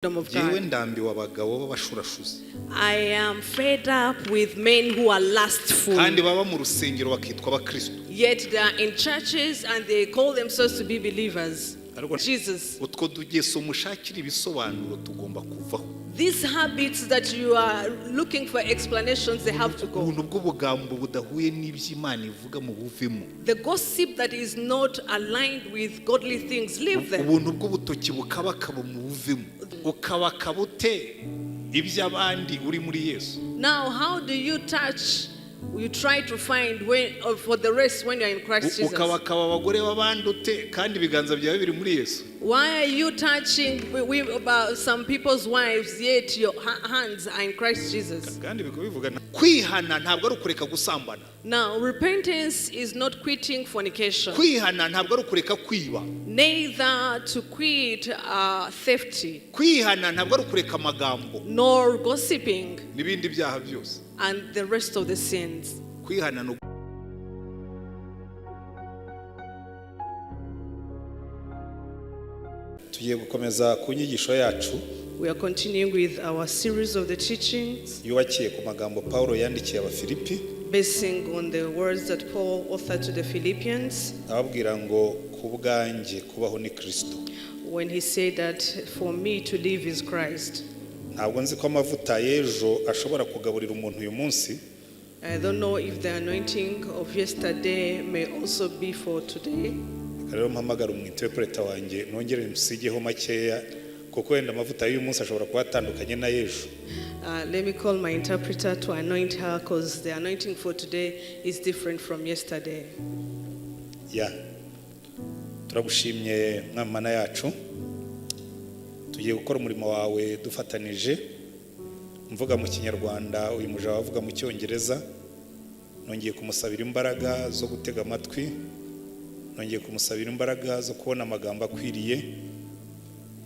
of God. I am fed up with men who are lustful. Yet they are in churches and they call themselves to be believers. Jesus. These habits that you are looking for explanations, they have to go. The gossip that is not aligned with godly things, leave them. Now, how do you touch? You try to find way for the rest when you're in Christ Jesus. Why are you touching about some people's wives yet your hands are in Christ Jesus? Now, repentance is not quitting fornication. Neither to quit theft, nor gossiping, and the rest of the sins. We are continuing with our series of the teachings basing on the words that Paul authored to the Philippians when he said that for me to live is Christ. I don't know if the anointing of yesterday may also be for today. Let me call my interpreter to anoint her because the anointing for today is different from yesterday. Turagushimye Mana yacu tugiye gukora umurimo wawe dufatanije mvuga mu Kinyarwanda uyu muja wavuga mu Cyongereza nongeye kumusabira imbaraga zo gutega amatwi nongeye kumusabira imbaraga zo kubona amagambo akwiriye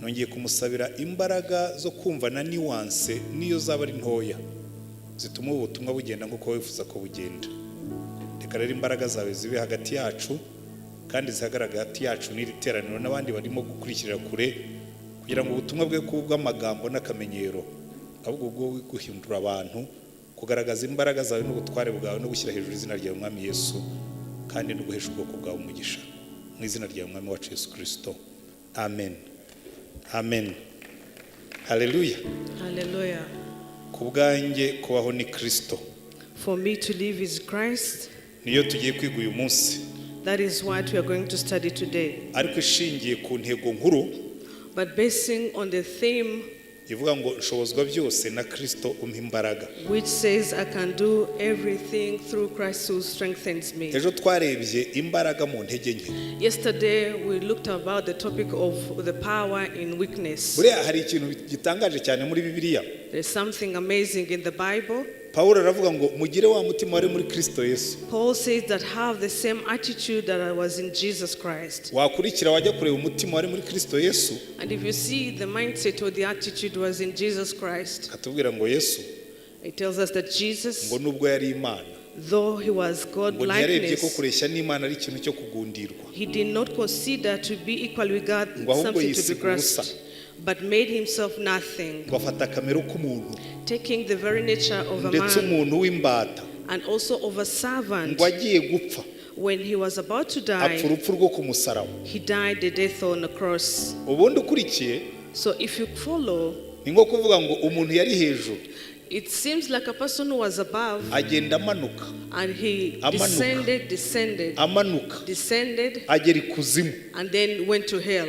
nongeye kumusabira imbaraga zo kumva na nuance niyo zaba ari ntoya zituma ubutumwa bugenda nkuko wifuza ko bugenda reka rero imbaraga zawe zibe hagati yacu kandi zihagaragara hagati yacu n'iri teraniro n'abandi barimo gukurikirira kure kugira ngo ubutumwa bwe kubw'amagambo n'akamenyero ahubwo bwo guhindura abantu kugaragaza imbaraga zawe n'ubutware bwawe no gushyira hejuru izina ryawe Mwami Yesu kandi no guhesha ubwoko bwawe umugisha mu izina ryawe Mwami wacu Yesu Kristo. Amen. Amen. Hallelujah. Hallelujah. Kubwanjye kubaho ni Kristo. For me to live is Christ. Niyo tugiye kwiga uyu munsi. That is what we are going to study today. Ariko ishingiye ku ntego nkuru. But basing on the theme ivuga ngo nshobozwa byose na Kristo umpa imbaraga, which says I can do everything through Christ who strengthens me. Ejo twarebye imbaraga mu ntege nke. Yesterday we looked about the topic of the power in weakness. Buriya hari ikintu gitangaje cyane muri Bibiliya. There's something amazing in the Bible. Paul aravuga ngo mugire wa mutima wari muri Kristo Yesu. Paul says that have the same attitude that I was in Jesus Christ. Wakurikira wajya kureba umutima wari muri Kristo Yesu. And if you see the mindset or the attitude was in Jesus Christ. Atubwira ngo Yesu. It tells us that Jesus, ngo nubwo yari Imana, though he was God likeness, he did not consider to be equal with God something to be grasped, but made himself nothing, taking the very nature of a man and also of a servant. When he was about to die, he died the death on the cross. So if you follow, it seems like a person who was above and he descended, and then went to hell.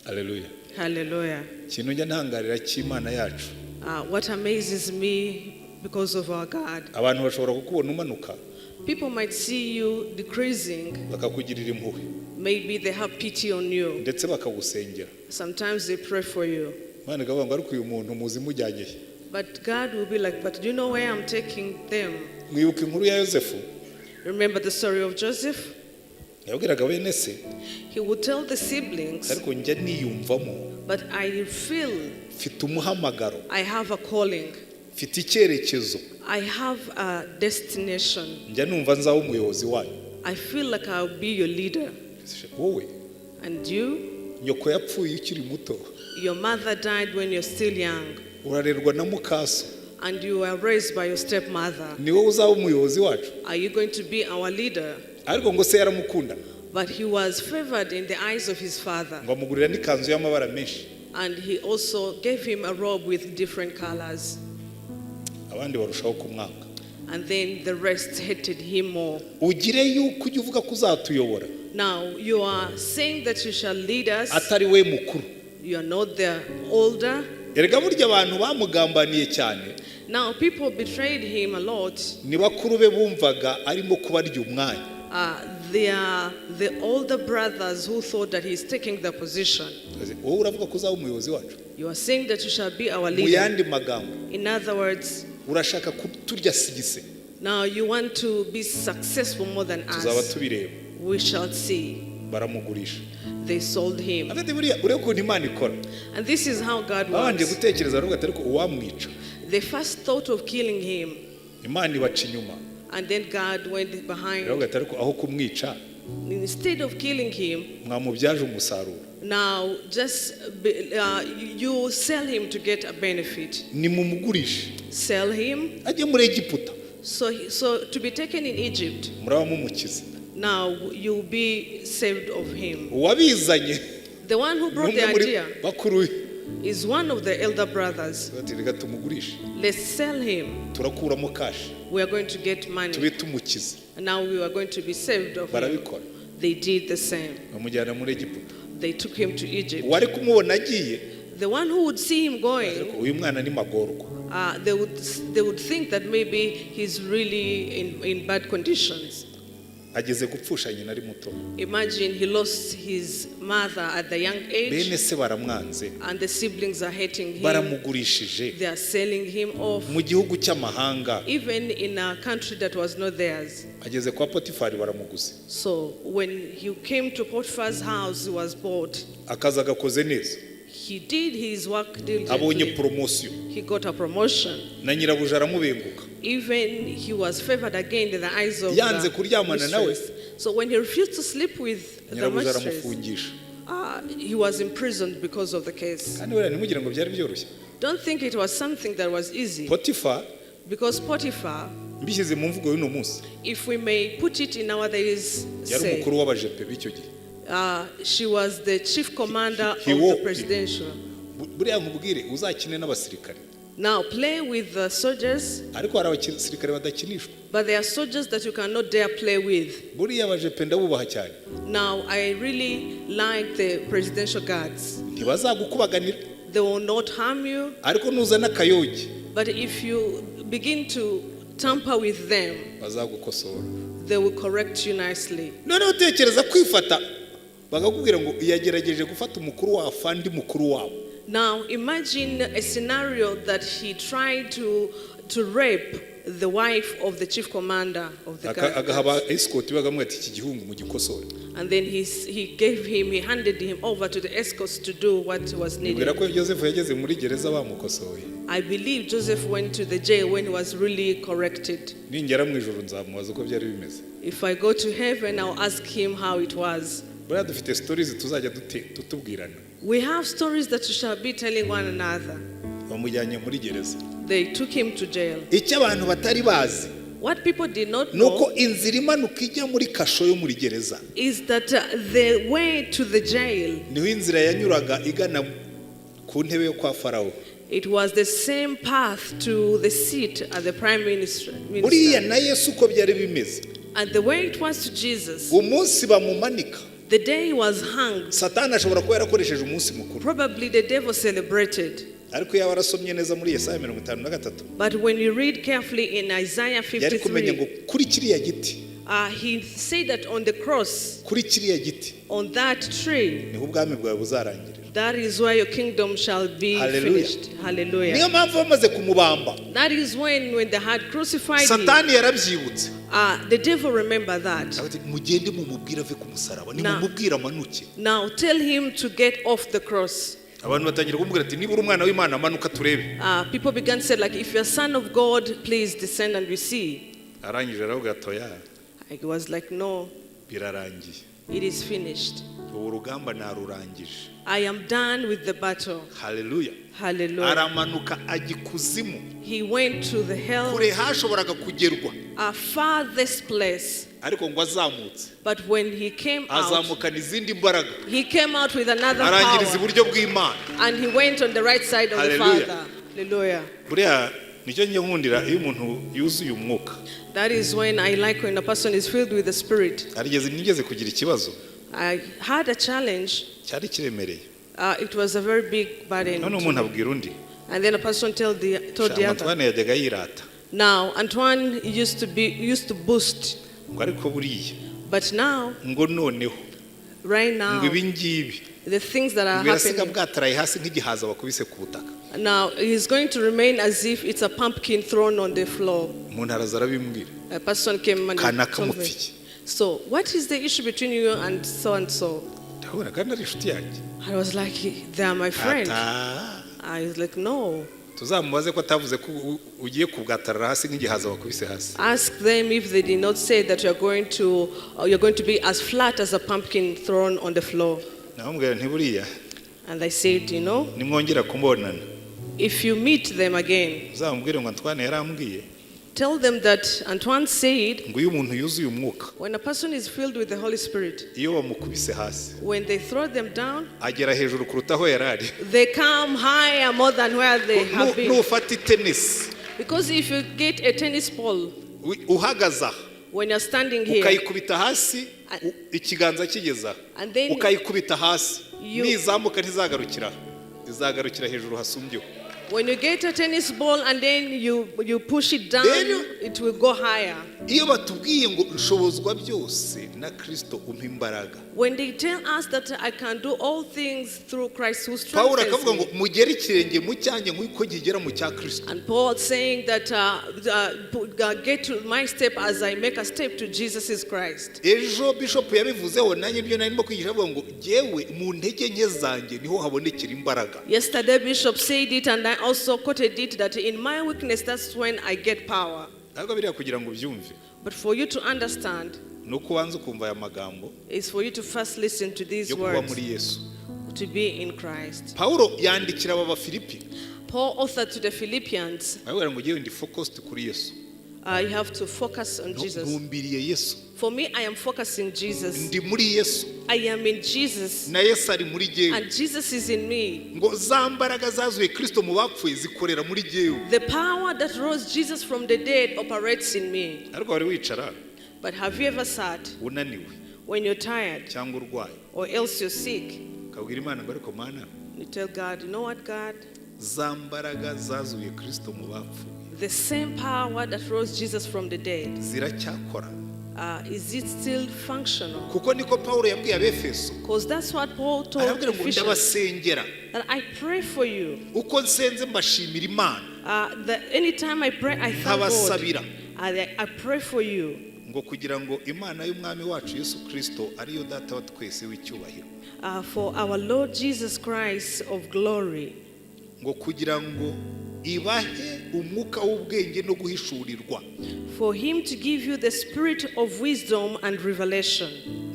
Hallelujah. Hallelujah. What amazes me because of our God, people might see you decreasing. Maybe they have pity on you. Sometimes they pray for you. But God will be like, but do you know where I'm taking them? Remember the story of Joseph? He would tell the siblings, but I feel I have a calling. I have a destination. I feel like I'll be your leader. And you? Your mother died when you're still young. Urarerwa na mukaso. And you were raised by your stepmother. Ni wowe uzaba umuyobozi wacu. Are you going to be our leader? Ariko ngo se yaramukunda. But he was favored in the eyes of his father. Ngo amugurira n'ikanzu y'amabara menshi. And he also gave him a robe with different colors. Abandi barushaho kumwanga. And then the rest hated him more. Ugire yuko ujye uvuga ko uzatuyobora. Now you are saying that you shall lead us. Atari we mukuru. You are not the older. Erega burya abantu bamugambaniye cyane. Now people betrayed him a lot. Ni bakuru be bumvaga arimo kubarya umwanya. They are the older brothers who thought that he's taking the position. Wowe uravuga ko uzaba umuyobozi wacu. You are saying that you shall be our Mu leader. yandi magambo. In other words, urashaka kuturya sigise. Now you want to be successful more than Tuzaba us. tubireba. We shall see. Baramugurisha. They sold him. Afite buriya ureko ko Imana ikora. And this is how God Abanje works. gutekereza baravuga ati ariko uwamwica. They first thought of killing him. Imana ibaca inyuma. And then God went behind. Baravuga ati ariko aho kumwica. Instead of killing him, mwamubyaje umusaruro. now just you sell him to get a benefit. Nimumugurishe. Sell him. Ajye muri Egiputa. So to be taken in Egypt. Muraba mumukiza. Now you'll be saved of him. Uwabizanye. The one who brought the idea bakuru is one of the elder brothers. bati reka tumugurishe. Let's sell him. Turakuramo cash. We are going to get money. Tube tumukiza. And now we are going to be saved of him. Barabikora. They did the same. Bamujyana muri Egiputa. They took him to Egypt. Wari kumubona agiye. The one who would see him going, Uyu mwana ni magorwa. they would think that maybe he's really in bad conditions. Ageze gupfusha nyina ari muto. Imagine he lost his mother at the young age. Bene se baramwanze. And the siblings are hating him. Baramugurishije. They are selling him off. Mu gihugu cy'amahanga. Even in a country that was not theirs. Ageze kwa Potifari baramuguze. So when he came to Potiphar's house, he was bought. Akaza gakoze neza. He did his work diligently. Abonye promotion. He got a promotion. Na nyirabuja aramubenguka. Even he was favored again in the eyes of yanze kuryamana nawe. So when he refused to sleep with the mistress, he was imprisoned because of the case. Kandi wera nimugire ngo byari byoroshye. Don't think it was something that was easy. Potiphar, because Potiphar, mbishyize mu mvugo y'uno munsi, if we may put it in nowadays, yari umukuru w'abajepe b'icyo gihe. She was the chief commander of the presidential. Buriya nkubwire uzakine n'abasirikare. Now play with the soldiers. Ariko hari abasirikare badakinishwa. But there are soldiers that you cannot dare play with. Buriya abajepe ndabubaha cyane. Now I really like the presidential guards. Ntibazagukubaganira. They will not harm you. Ariko nuzana kayogi. But if you begin to tamper with them, bazagukosora. They will correct you nicely. None utekereza kwifata bagakubwira ngo yagerageje gufata umukuru wa afandi mukuru wabo. Now imagine a scenario that he tried to rape the wife of the chief commander of the guard. Agahaba escort bagamwe ati iki gihungu mu gikosore. And then he handed him over to the escorts to do what was needed. Ubwira ko Joseph yageze muri gereza bamukosoye. I believe Joseph went to the jail when he was really corrected. Ningera mu ijuru nzamubaza uko byari bimeze. If I go to heaven, I'll ask him how it was. Buriya dufite stories tuzajya tutubwirana. We have stories that we shall be telling one another. Bamujyanye muri gereza. They took him to jail. Icyo abantu batari bazi. What people did not know nuko inzira imanuka ijya muri kasho yo muri gereza is that the way to the jail, niho inzira yanyuraga igana ku ntebe yo kwa Farao. It was the same path to the seat at the prime minister. Buriya na Yesu uko byari bimeze. And the way it was to Jesus, umunsi bamumanika, the day he was hanged, Satani ashobora kuba yarakoresheje umunsi mukuru. Probably the devil celebrated. Ariko yaba arasomye neza muri Yesaya 53. But when you read carefully in Isaiah 53, yari kumenya ngo kuri kiriya giti, he said that on the cross, kuri kiriya giti, on that tree, niho ubwami bwawe buzarangirira. That is where your kingdom shall be finished. Hallelujah. Niyo mpamvu bamaze kumubamba. That is when they had crucified him. Satani yarabyibutse. The devil remembered that. Mugende mumubwira ave ku musaraba, ni mumubwira amanuke. Now tell him to get off the cross. Abantu batangira kumubwira ati niba uri umwana w'Imana amanuka turebe. People began to say, like, if you're a son of God, please descend and we see. Arangije aravuga atoya. I was like, no. Birarangiye. It is finished. urugamba narurangije. I am done with the battle. Hallelujah. Hallelujah. Aramanuka agikuzimu. He went to the hell, kure hashoboraga kugerwa, a farthest place. ariko ngo azamutse, But when he came out, azamukana izindi mbaraga, he came out with another arangiriza power, iburyo bw'Imana. and he went on the right side of the Hallelujah. Father. Hallelujah. Buriya nicyo njye nkundira iyo umuntu yuzuye umwuka. That is when I like when a person is filled with the Spirit. Nigeze kugira ikibazo I had a challenge. cyari kiremereye. It was a very big burden. None umuntu abwira undi, And then a person told the other. Antoine yajyaga yirata Now, Antoine used to boast. ngo ariko buriya But now, ngo noneho right now, ngo ibi ngibi the things that are birasiga happening, bwataraye hasi nk'igihaza bakubise ku butaka. now he's going to remain as if it's a pumpkin thrown on the floor. Umuntu araza arabimbwira, A person came and kanaka told me, mupfiye. so what is the issue between you and so and so? Ndabona kandi ari inshuti yanjye. I was like, they are my friend. Ata I was like, no. tuzamubaze ko atavuze ko ugiye kubwatarara hasi nk'igihaza bakubise hasi. Ask them if they did not say that you're going to be as flat as a pumpkin thrown on the floor. Namubwira nti buriya And I said, nimwongera kumbonana, if you meet them again, uzamubwire ngo Antoine yarambwiye tell them that Antoine said, ngo iyo umuntu yuzuye umwuka, when a person is filled with the Holy Spirit, iyo bamukubise hasi when they throw them down, agera hejuru kuruta aho yari ari. they come higher more than where they have been. Nufata itenisi Because if you get a tennis ball, uhagaza when you're standing here, ukayikubita hasi ikiganza kigeza, and then ukayikubita hasi nizamuka ntizagarukira, izagarukira hejuru hasumbyeho. when you get a tennis ball and then you push it down, it will go higher. Iyo batubwiye ngo nshobozwa byose na Kristo umpa imbaraga, When they tell us that I can do all things through Christ who Pawulo strengthens akavuga ngo me. mugere ikirenge mu cyanjye nk'uko kigera mu cya Kristo. And Paul saying that get to my step as I make a step to Jesus Christ. Ejo Bishop yabivuzeho, nanjye ibyo narimo kwigisha avuga ngo jyewe mu ntege nke zanjye niho habonekera imbaraga. Yesterday Bishop said it, and I also quoted it, that in my weakness that's when I get power. Ntabwo biriya kugira ngo ubyumve, But for you to understand, nuko ubanza ukumva aya magambo is for you to first listen to these yo kuba words, muri Yesu. to be in Christ. Pawulo yandikira aba Bafilipi, Paul authored to the Philippians, aravuga ngo jyewe ndi focused kuri Yesu, you have to focus on Jesus. ntumbiriye Yesu, For me, I am focusing Jesus. ndi muri Yesu, I am in Jesus, na Yesu ari muri jyewe, and Jesus is in me. ngo za mbaraga zazuye Kristo mu bapfuye zikorera muri jyewe. The power that rose Jesus from the dead operates in me. Ariko wari wicara But have you ever sat unaniwe when you're tired cyangwa urwaye, or else you're sick? ukabwira Imana ngo ariko Mana, You tell God, you know what, God? za mbaraga zazuye Kristo mu bapfuye The same power that rose Jesus from the dead, ziracyakora? is it still functional? Kuko niko Pawulo yabwiye Abefeso, Because that's what Paul told arabwira ngo Ephesians, ndabasengera, that I pray for you. uko nsenze mbashimira Imana, That anytime I pray, I thank God. nkabasabira I pray for you. ngo kugira ngo Imana y'umwami wacu Yesu Kristo ariyo data wa twese w'icyubahiro, For our Lord Jesus Christ of glory, ngo kugira ngo ibahe umwuka w'ubwenge no guhishurirwa, for him to give you the spirit of wisdom and revelation,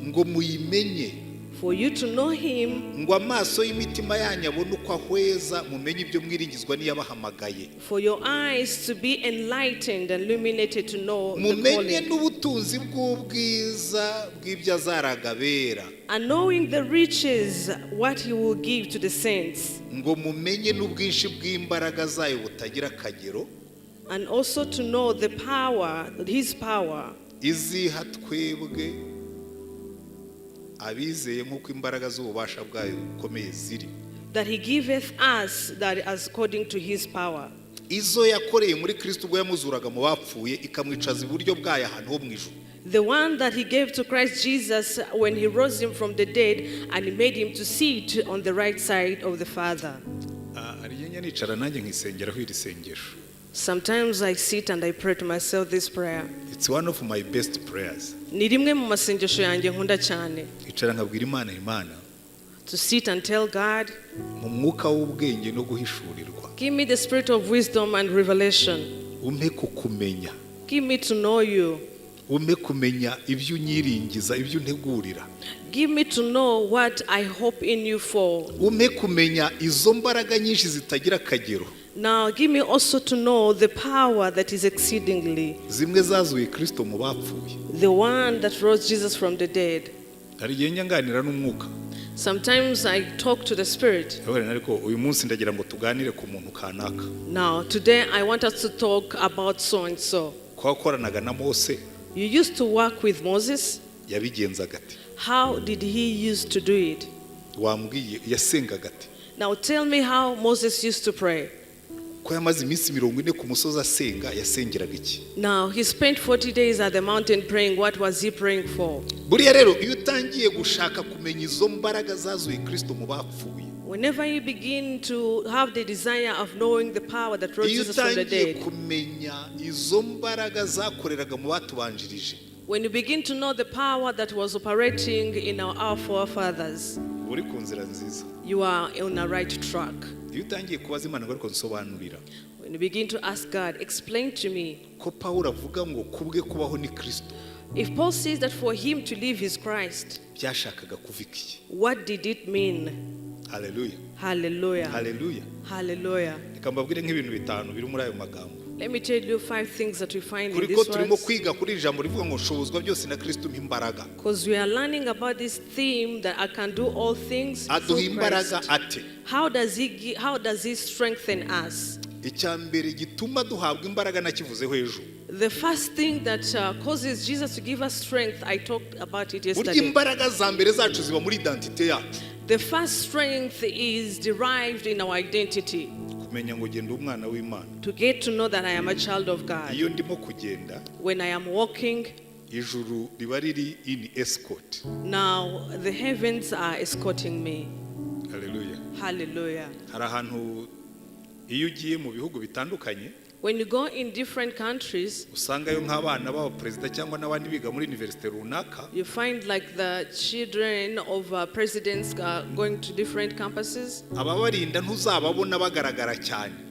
ngo muyimenye, for you to know him, ngo amaso y'imitima yanyu abone uko ahweza, mumenye ibyo mwiringizwa n'iyabahamagaye, for your eyes to be enlightened and illuminated to know the mumenye calling, n'ubutunzi bw'ubwiza bw'ibyo azaraga bera, and knowing the riches what he will give to the saints, ngo mumenye n'ubwinshi bw'imbaraga zayo butagira akagero, and also to know the power, his power, iziha twebwe abizeye nk'uko imbaraga z'ububasha bwayo bukomeye ziri, that he giveth us, that is according to his power, izo yakoreye muri Kristo ubwo yamuzuraga mu bapfuye ikamwicaza iburyo bwayo ahantu ho mu ijuru. the one that he gave to Christ Jesus when he rose him from the dead, and he made him to sit on the right side of the Father. Hari igihe nicara nanjye nkisengeraho iri sengesho. Sometimes I sit and I pray to myself this prayer. It's one of my best prayers. Ni rimwe mu masengesho yanjye nkunda cyane. Icara nkabwira Imana, To sit and tell God, mu mwuka w'ubwenge no guhishurirwa, give me the spirit of wisdom and revelation. umpe kukumenya, Give me to know you. umpe kumenya ibyo unyiringiza, ibyo untegurira. Give me to know what I hope in you for. Ume kumenya izo mbaraga nyinshi zitagira akagero. Now give me also to know the power that is exceedingly. Zimwe zazuye Kristo mu bapfuye. The one that rose Jesus from the dead. Hari igihe nganira n'umwuka. Sometimes I talk to the Spirit. Ariko uyu munsi ndagira ngo tuganire ku muntu kanaka. Now today I want us to talk about so and so. Kwakoranaga na Mose. You used to work with Moses. Yabigenzaga ati. How did he used to do it? Wambwiye yasengaga ati. Now tell me how Moses used to pray. Ko yamaze iminsi 40 ku musozi asenga yasengeraga iki? Now he spent 40 days at the mountain praying. What was he praying for? Buriya rero iyo utangiye gushaka kumenya izo mbaraga zazuye Kristo mu bapfuye. Whenever you begin to have the desire of knowing the power that rose Jesus from the dead. Kumenya izo mbaraga zakoreraga mu batubanjirije. When you begin to know the power that was operating in our forefathers, uri ku nzira nziza. You are on a right track. Iyo utangiye kubaza Imana ngo nsobanurira. When you begin to ask God, explain to me. Ko Pawulo avuga ngo kubwe kubaho ni Kristo. If Paul says that for him to live is Christ, byashakaga kuviki. What did it mean? Hallelujah. Hallelujah. Hallelujah. Hallelujah. Nikambabwire nk'ibintu bitanu biri muri ayo magambo. Let me tell you 5 things that we find in this words. Because we are learning about this theme that I can do all things through Christ. How does he strengthen us? The first thing that causes Jesus to give us strength, I talked about it yesterday. The first strength is derived in our identity. To get to know that I am a child of God. When I am walking, now the heavens are escorting me. Hallelujah. Hallelujah. When you go in different countries, you find like the children of presidents going to different campuses.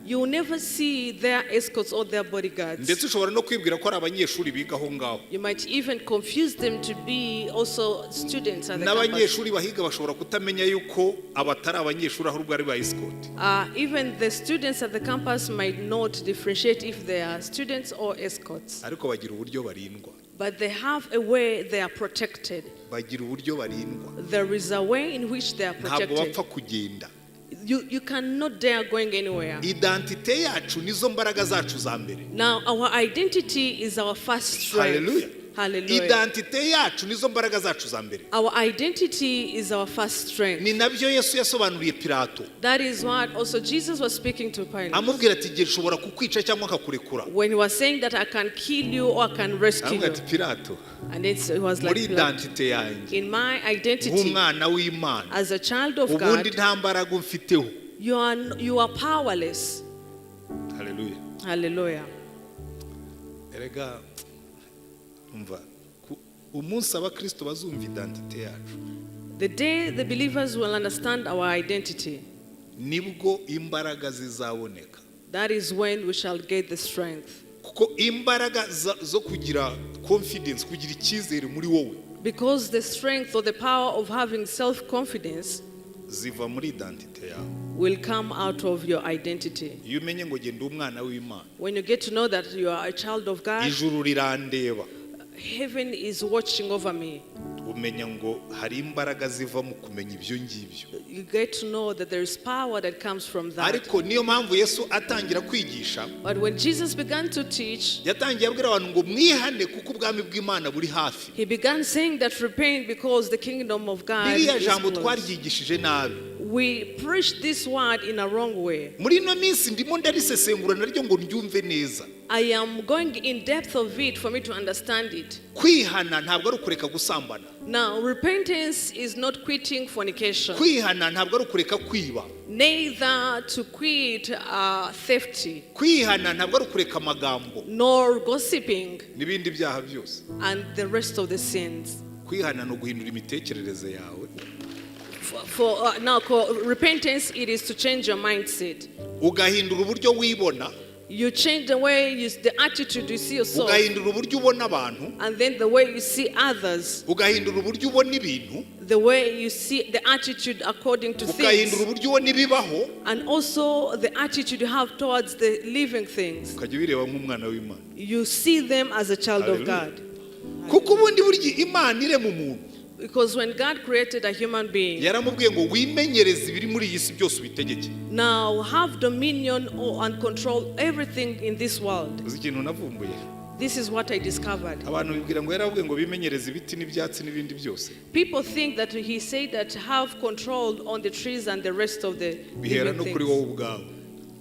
You will never see their escorts or their bodyguards. You might even confuse them to be also students at the campus. Even the students at the campus might not differentiate if they are students or escorts. But they have a way they are protected. There is a way in which they are protected. You cannot dare going anywhere. Now our identity is our first strength. Hallelujah. Hallelujah. Our identity is our first strength. That is what also Jesus was speaking to Pilate. When he was saying that I can kill you or I can rescue you. And it was like in my identity as a child of God, you are powerless. Hallelujah. Hallelujah. The day the believers will understand our identity, that is when we shall get the strength. Because the strength or the power of having self-confidence will come out of your identity. When you get to know that you are a child of God, heaven is watching over me. You get to know that there is power that comes from that. But when Jesus began to teach, he began saying that repent because the kingdom of God is close. We preach this word in a wrong way. I am going in depth of it for me to understand it. Now, repentance is not quitting fornication. Neither to quit theft, nor gossiping, and the rest of the sins. Now, repentance, it is to change your mindset. You change the way the attitude you see yourself. ugahindura uburyo ubona abantu, And then the way you see others. ugahindura uburyo ubona ibintu, The way you see the attitude according to ugahindura things. uburyo ubona ibibaho, And also the attitude you have towards the living things. ukajya ubireba nk'umwana w'Imana. You see them as a child of Hallelujah. God. Kuko ubundi burya Imana irema umuntu, Because when God created a human being, yaramubwiye ngo wimenyereze ibiri muri iyi si byose ubitegeke. now have dominion and control everything in this world. Uzi ikintu navumbuye? This is what I discovered. Abantu bibwira ngo yarabwiye ngo bimenyereze ibiti n'ibyatsi n'ibindi byose. People think that he said that have control on the trees and the rest of the Bihera living no kuri wowe things. ubwawe.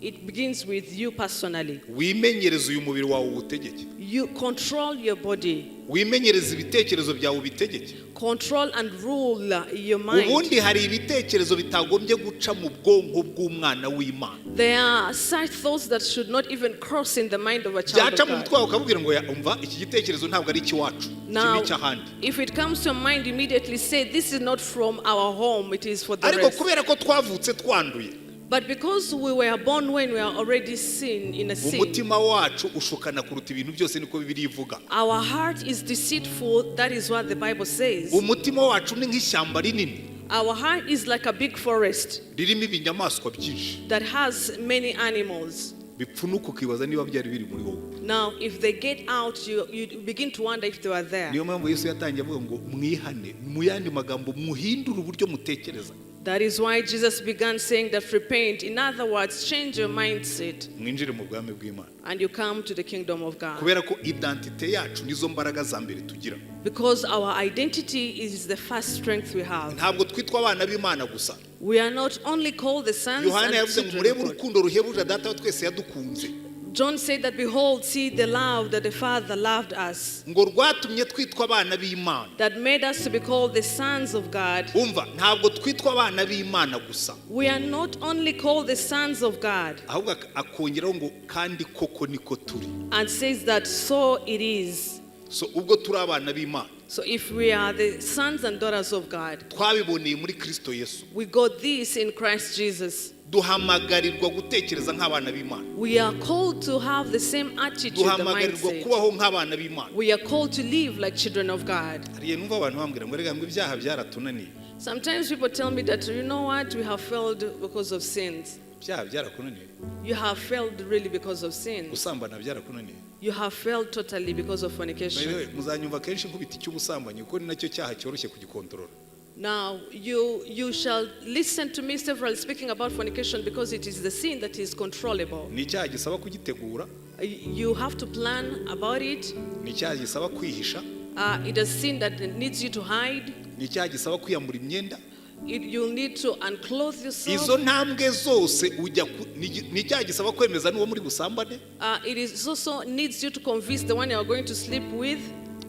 It begins with you personally. Wimenyereze uyu mubiri wawe uwutegeke. You control your body. Wimenyereze ibitekerezo byawe ubitegeke. Control and rule your mind. Ubundi hari ibitekerezo bitagombye guca mu bwonko bw'umwana w'Imana. There are such thoughts that should not even cross in the mind of a child Byaca of mu God. mutwe wawe ukabwira ngo umva iki gitekerezo ntabwo ari ikiwacu, Now, kibi cy'ahandi. if it comes to your mind, immediately say, this is not from our home, it is for the Ariko rest. kubera ko twavutse twanduye, But because we were born when we are already sin in a sin, umutima wacu ushukana kuruta ibintu byose, niko Bibiliya ivuga. our heart is deceitful, that is what the Bible says. Umutima wacu ni nk'ishyamba rinini Our heart is like a big forest ririmo ibinyamaswa byinshi that has many animals. bipfunuka ukibaza niba byari biri muri wowe. Now, if they get out, you begin to wonder if they were there. Niyo mpamvu Yesu yatangiye avuga ngo mwihane, mu yandi magambo muhindure uburyo mutekereza. That is why Jesus began saying that repent. In other words, change your mindset Mwinjire mu bwami bw'Imana. and you come to the kingdom of God. Kubera ko identite yacu nizo mbaraga za mbere tugira. Because our identity is the first strength we have. Ntabwo twitwa abana b'Imana gusa. We are not only called the sons Yohana and yavuze ngo children murebe of God. urukundo ruhebuje data wa twese yadukunze. John said that, behold, see the love that the Father loved us, Ngo rwatumye twitwa abana b'Imana. that made us to be called the sons of God. Umva, ntabwo twitwa abana b'Imana gusa. We are not only called the sons of God, Ahubwo akongeraho ngo kandi koko niko turi. and says that so it is. So ubwo turi abana b'Imana, So if we are the sons and daughters of God, twabiboneye muri Kristo Yesu. we got this in Christ Jesus. Duhamagarirwa gutekereza nk'abana b'Imana. We are called to have the same attitude, the Duhamagarirwa mindset. kubaho nk'abana b'Imana. We are called to live like children of God. Hariya numva abantu bambwira ngo rega ngo ibyaha byaratunaniye. Sometimes people tell me that, you know what, we have failed because of sins. Ibyaha byarakunaniye. You have failed really because of sins. Gusambana byarakunaniye. You have failed totally because of fornication. Muzanyumva kenshi nkubita icy'ubusambanyi kuko ni nacyo cyaha cyoroshye kugikontorora. Now, you shall listen to me several speaking about fornication because it is the sin that is controllable. Ni icyaha gisaba kugitegura, You have to plan about it. ni icyaha gisaba kwihisha, It is sin that needs you to hide. ni icyaha gisaba kwiyambura imyenda. You'll need to unclothe yourself. Izo ntambwe zose ujya ni icyaha gisaba kwemeza n'uwo muri busambane. It is also needs you to convince the one you are going to sleep with.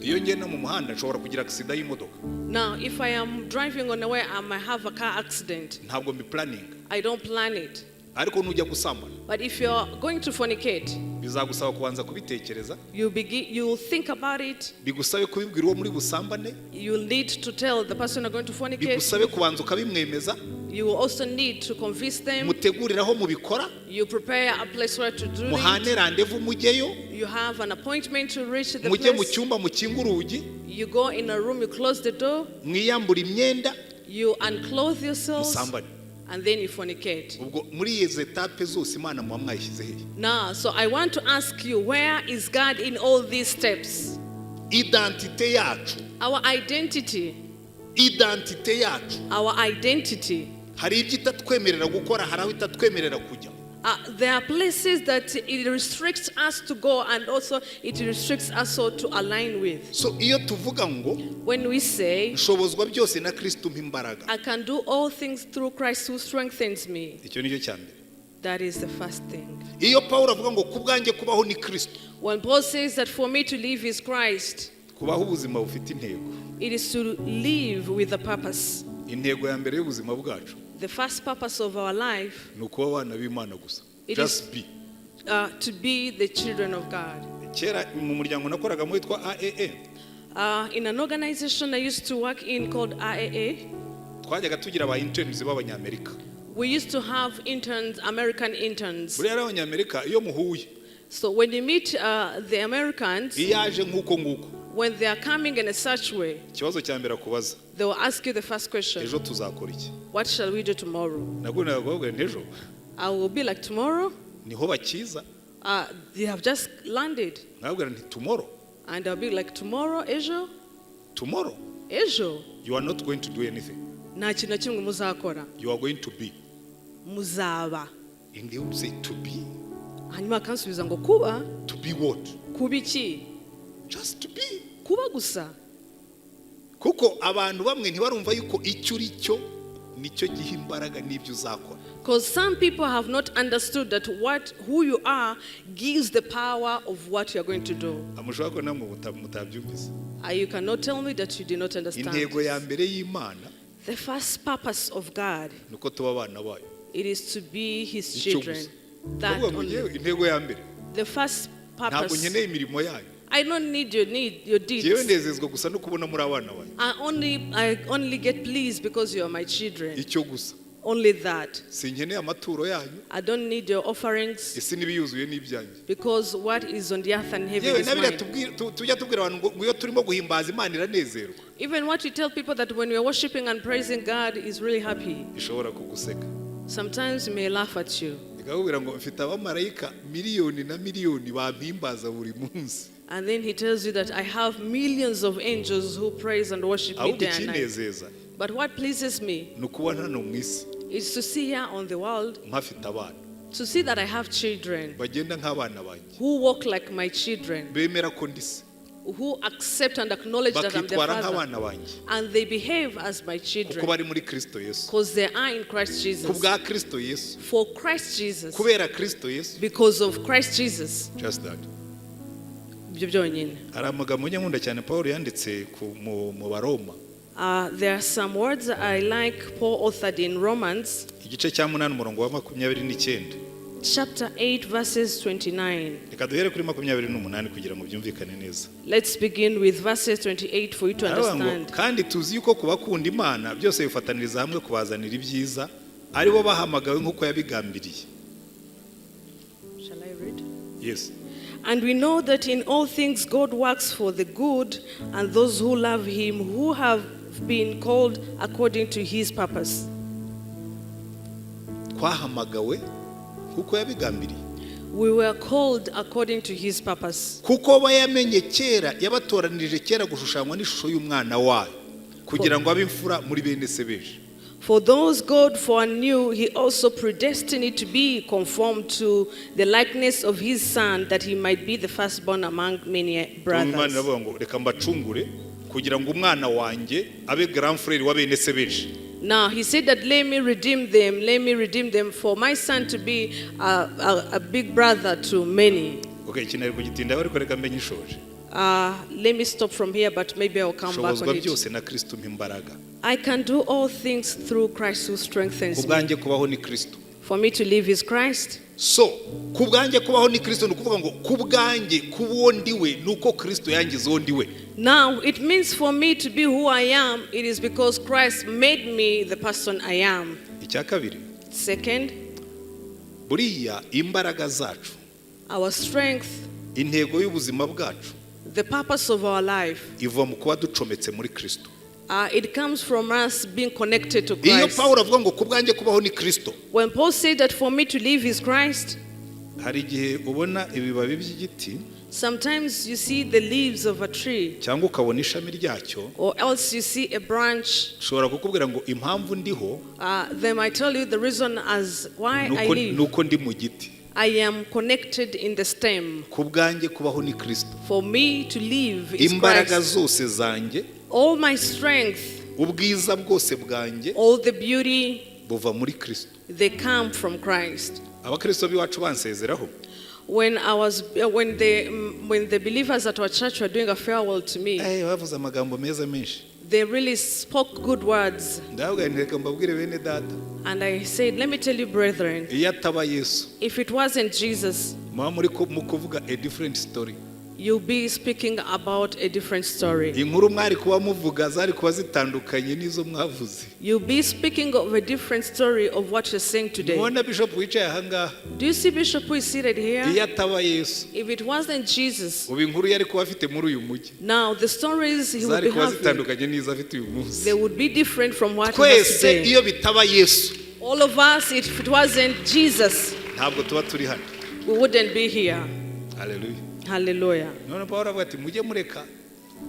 Iyo ngenda mu muhanda nshobora kugira accident y'imodoka. Now, if I am driving on the way, I might have a car accident. Ntabwo mbi planning. I don't plan it. Ariko nujya gusambana, But if you're going to fornicate, bizagusaba kubanza kubitekereza, you'll think about it. bigusabe kubibwira uwo muri busambane, You'll need to tell the person you're going to fornicate. bigusabe kubanza ukabimwemeza, You will also need to convince them. muteguriraho mubikora, You prepare a place where to do muhane it. randevu mujyeyo, You have an appointment to reach the mujye mu place. cyumba mukinga urugi, You go in a room, you close the door, mwiyambura imyenda, you unclothe yourselves, musambane. and then you fornicate. Ubwo muri izo etape zose Imana muba mwayishyize hehe? Now, so I want to ask you, where is God in all these steps? Identite yacu, Our identity, identite yacu. our identity. Hari ibyo itatwemerera gukora, hari aho itatwemerera kujya. There are places that it restricts us to go, and also it restricts us so to align with. So iyo tuvuga ngo When we say, nshobozwa byose na Kristo umpa imbaraga, I can do all things through Christ who strengthens me, icyo nicyo cya mbere. that is the first thing. Iyo Pawulo avuga ngo ku bwanjye kubaho ni Kristo, When Paul says that for me to live is Christ, kubaho ubuzima bufite intego. it is to live with a purpose. Intego ya mbere y'ubuzima bwacu The first purpose of our life ni ukuba abana b'Imana gusa. It Just be. to be the children of God. Kera mu muryango nakoragamo witwa AAA, In an organization I used to work in called RAA, twajyaga tugira aba interns b'Abanyamerika. we used to have interns, American interns. Buriya ari Abanyamerika iyo muhuye So when you meet the Americans, when they are coming in a such way, they will ask you the first question, what shall we do tomorrow? I will be like, tomorrow? They have just landed. Tomorrow. And I'll be like, tomorrow, Ejo? Tomorrow. Ejo? You are not going to do anything. You are going to be. Muzaba. And they would say to be. To be what? Kubiki. Just to be. Kuba gusa. Kuko abantu bamwe ntibarumva yuko icyo uri cyo nicyo giha imbaraga n'ibyo uzakora. Because some people have not understood that who you are gives the power of what you are going to do. You cannot tell me that you did not understand. The first purpose of God, it is to be His children. That only. The first purpose. I don't need your deeds. I only get pleased because you are my children. Only that. I don't need your offerings. Because what is on the earth and heaven is mine. Even what you tell people, that when we are worshiping and praising God is really happy. Sometimes we may laugh at you. And then he tells you that I have millions of angels who praise and worship me day and night. But what pleases me is to see here on the world, to see that I have children who walk like my children, who accept and acknowledge that I'm their father, and they behave as my children because they are in Christ Jesus. For Christ Jesus, because of Christ Jesus. Just that. There are some words I like Paul authored in Romans chapter 8 verses 29. Let's begin with verses 28 for you to understand. Kandi tuzi yuko kubakunda Imana byose bifataniriza hamwe kubazanira ibyiza aribo bahamagawe nkuko yabigambiriye. Shall I read? Yes. And we know that in all things God works for the good, and those who love Him, who have been called according to His purpose. Twahamagawe kuko yabigambiriye. We were called according to His purpose. Kuko bayamenye kera yabatoranirije kera gushushanywa n'ishusho y'umwana wayo kugira ngo abe imfura muri bene se beje. For those God foreknew, He also predestined to be conformed to the likeness of His Son, that He might be the firstborn among many brothers. Now He said that let me redeem them for my son to be a big brother to many. Let me stop from here, but maybe I'll come back on it. I can do all things through Christ who strengthens me. For me to live is Christ. So, kubwanje kubaho ni Kristo nukuvuga ngo kubwanje kubo ndiwe nuko Kristo yangize ondiwe. Now it means for me to be who I am, it is because Christ made me the person I am. Icyakabiri. Second, buriya imbaraga zacu, our strength, intego y'ubuzima bwacu, the purpose of our life, iva mu kuba ducometse muri Kristo. It comes from us being connected to Christ. When Paul said that for me to live is Christ, sometimes you see the leaves of a tree, or else you see a branch. They might tell you the reason as why I live. I am connected in the stem. For me to live is Christ. All my strength, all the beauty, they come from Christ. When the believers at our church were doing a farewell to me, they really spoke good words. And I said, let me tell you, brethren, if it wasn't Jesus, a different story. you'll be speaking about a different story. Inkuru mwari kuba muvuga zari kuba zitandukanye nizo mwavuze. You'll be speaking of a different story of what you're saying today. Mubona Bishop wicaye aha ngaha. Do you see Bishop who is seated here? Iyo ataba Yesu. If it wasn't Jesus, ubu inkuru yari kuba afite muri uyu mujyi. Now the stories he would be having, zitandukanye nizo afite uyu munsi. They would be different from what he has today. Twese iyo bitaba Yesu. All of us, if it wasn't Jesus, ntabwo tuba turi hano. We wouldn't be here. Hallelujah. Hallelujah. None Pawulo avuga ati mujye mureka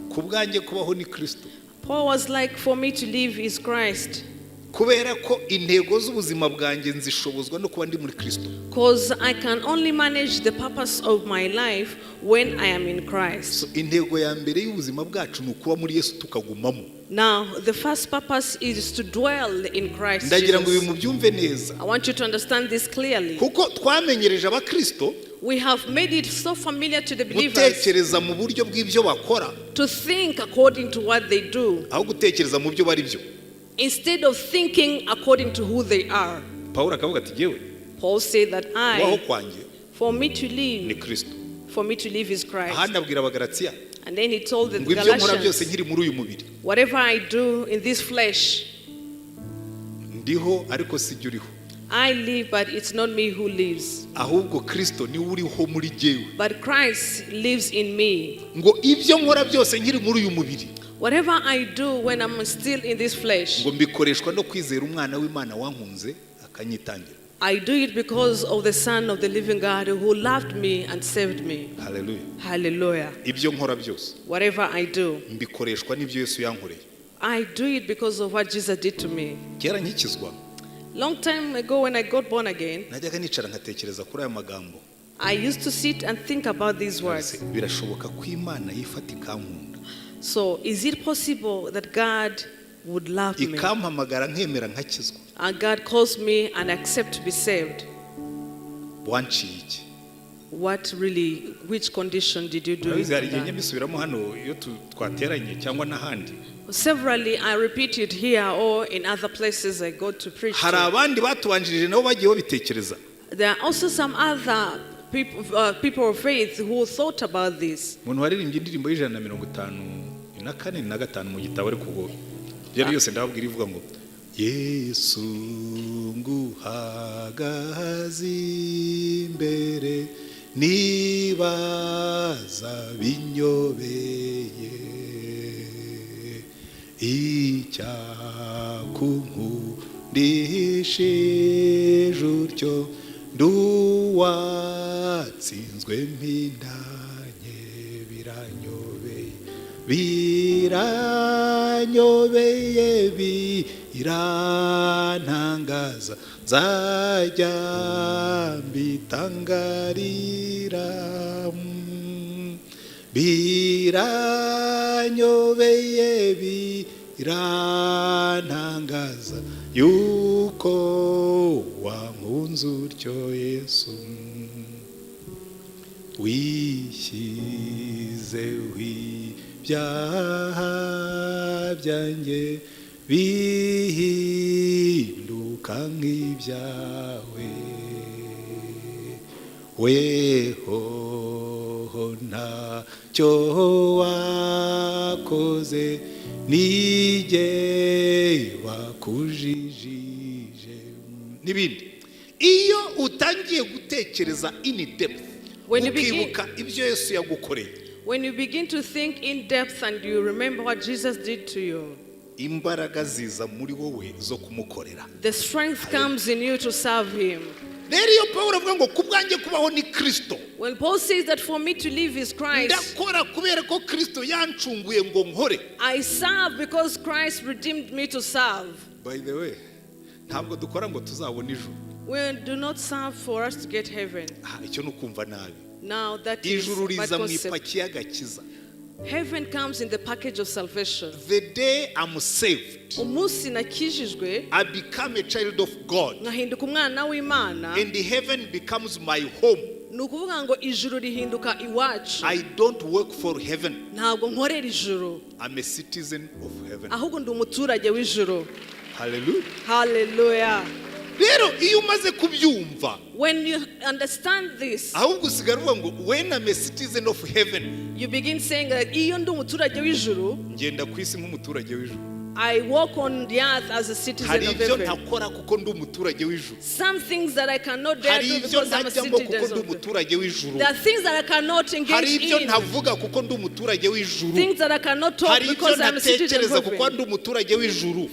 kubwanjye kubaho ni Kristo. Paul was like, for me to live is Christ. Kubera ko intego z'ubuzima bwanjye nzishobozwa no kuba ndi muri Kristo. Because I can only manage the purpose of my life when I am in Christ. So intego ya mbere y'ubuzima bwacu ni ukuba muri Yesu tukagumamo. Now, the first purpose is to dwell in Christ Ndagira ngo Jesus. bimubyumve neza. I want you to understand this clearly. Kuko twamenyereje abakristo. We have made it so familiar to the believers gutekereza mu buryo bw'ibyo bakora. To think according to what they do. Aho gutekereza mu byo bari byo. Instead of thinking according to who they are. Pawulo akavuga ati jewe. Paul said that kubaho kwanjye for me to live ni Kristo. For me to live is Christ. Ahandi abwira abagalatia. And then he told the Galatians, ibyo nkora byose nkiri muri uyu mubiri. Whatever I do in this flesh, ndiho ariko sijye uriho. I live, but it's not me who lives. Ahubwo Kristo ni uriho muri jewe. But Christ lives in me. Ngo ibyo nkora byose nkiri muri uyu mubiri. Whatever I do when I'm still in this flesh, ngo mbikoreshwa no kwizera umwana w'Imana wankunze akanyitangira. I do it because of the Son of the living God who loved me and saved me. Hallelujah. Hallelujah. Ibyo nkora byose. Whatever I do, mbikoreshwa n'ibyo Yesu yankoreye. I do it because of what Jesus did to me. Kera nkikizwa. Long time ago when I got born again, najyaga nicara nkatekereza kuri aya magambo. I used to sit and think about these words. Birashoboka ko Imana yifata ikankunda. So, is it possible that God would love me? Ikampamagara nkemera nkakizwa. And God calls me and accept to be saved. Wanciye iki? What really, which condition did you do? Severally, I repeat it here or in other places I go to preach. There are also some other people of faith who thought about this. Yesu nguhagaze imbere nibaza binyobeye icyakunkundishije utyo nduwatsinzwe mpindanye biranyobeye birantangaza nzajya mbitangarira biranyobeye birantangaza yuko wankunze utyo Yesu wishyize ibyaha byanjye bihinduka nk'ibyawe weho ntacyo wakoze nige wakujijije n'ibindi. Iyo utangiye gutekereza in depth ukibuka ibyo Yesu yagukoreye, when you begin to think in depth and you remember what Jesus did to you, imbaraga ziza muri wowe zo kumukorera. The strength comes in you to serve him. Rero iyo Pawulo avuga ngo kubwanjye kubaho ni Kristo. When Paul says that for me to live is Christ, ndakora kubera ko Kristo yancunguye ngo nkore. I serve because Christ redeemed me to serve. By the way, ntabwo dukora ngo tuzabone ijuru. We do not serve for us to get heaven. Icyo nukumva nabi. Now that is ijuru riza mu ipaki y'agakiza. Heaven comes in the package of salvation. The day I'm saved, umunsi nakijijwe, I become a child of God, ngahinduka umwana w'Imana, and the heaven becomes my home. Nukuvuga ngo ijuru rihinduka iwacu. I don't work for heaven. Ntabwo nkorera ijuru. I'm a citizen of heaven. Ahubwo ndi umuturage w'ijuru. Hallelujah. Hallelujah. Rero iyo umaze kubyumva, When you understand this, ahubwo usigara uvuga ngo when I'm a citizen of heaven, you begin saying that iyo ndi umuturage w'ijuru, ngenda ku isi nk'umuturage w'ijuru. I walk on the earth as a citizen of heaven. Some things that I cannot dare do because I'm a citizen of heaven. There are things that I cannot engage in. Things that I cannot talk because I'm a citizen of heaven.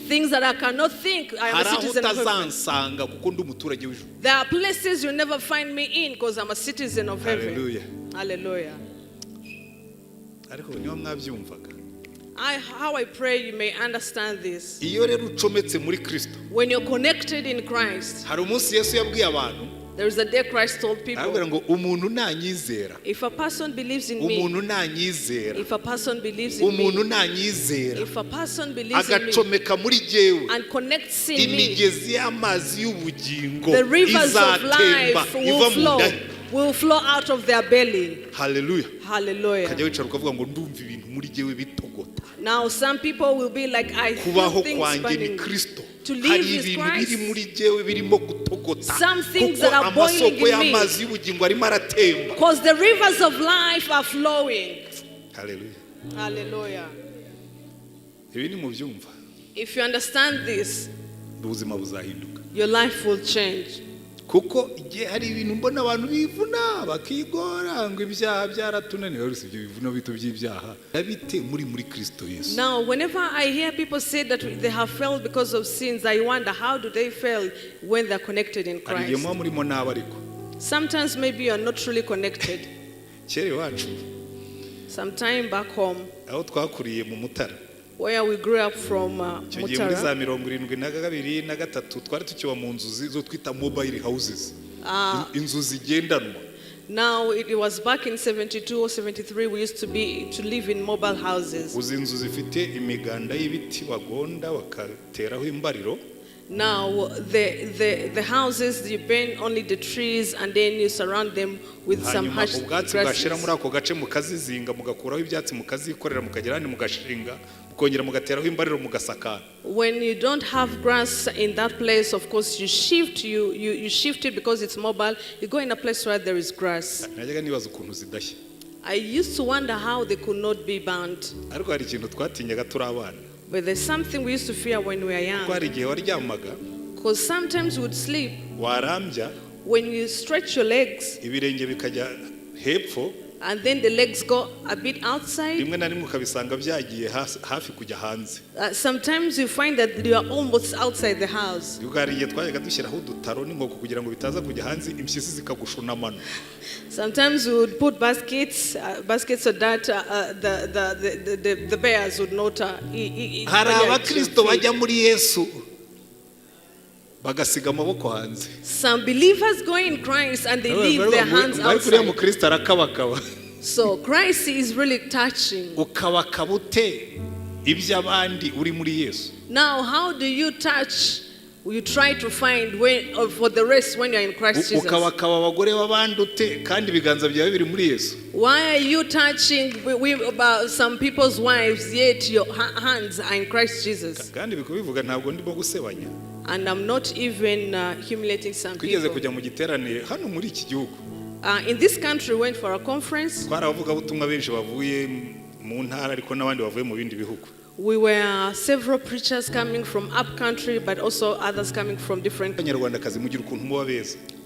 Things that I cannot think I am a citizen of heaven. There are places you never find me in because I'm a citizen of heaven. Hallelujah. Hallelujah. How I pray you may understand this. When you're connected in Christ, there is a day Christ told people, if a person believes in me, if a person believes in me, if a person believes in me and connects in me, the rivers of life will flow out of their belly. Hallelujah. Hallelujah. Now some people will be like, I feel things burning. To live is Christ. Some things that are boiling in me. Because the rivers of life are flowing. Hallelujah. Hallelujah. If you understand this, your life will change. Kuko igihe hari ibintu mbona abantu bivuna bakigora ngo ibyaha byaratunaniye uretse ibyo bivuno bito by'ibyaha abite muri Kristo Yesu. Now whenever I hear people say that they have failed because of sins, I wonder how do they fail when they're connected in Christ. Sometimes maybe you are not truly connected. Sometime back home, aho twakuriye mu Mutara, where we grew up from Mutara. Now it was back in 72 or 73 we used to live in mobile houses. Now the houses, you burn only the trees and then you surround them with some harsh grasses. When you don't have grass in that place, of course you shift it because it's mobile. You go in a place where there is grass. I used to wonder how they could not be burned. But there's something we used to fear when we were young. Because sometimes we would sleep. When you stretch your legs, and then the legs go a bit outside. Sometimes you find that you are almost outside the house. Sometimes we would put baskets so that the bears would not eat. Some believers go in Christ and they leave their hands outside. So Christ is really touching. Now how do you touch? You try to find for the rest when you're in Christ Jesus. Why are you touching about some people's wives yet your hands are in Christ Jesus? And I'm not even humiliating some people. In this country, we went for a conference. We were several preachers coming from up country, but also others coming from different.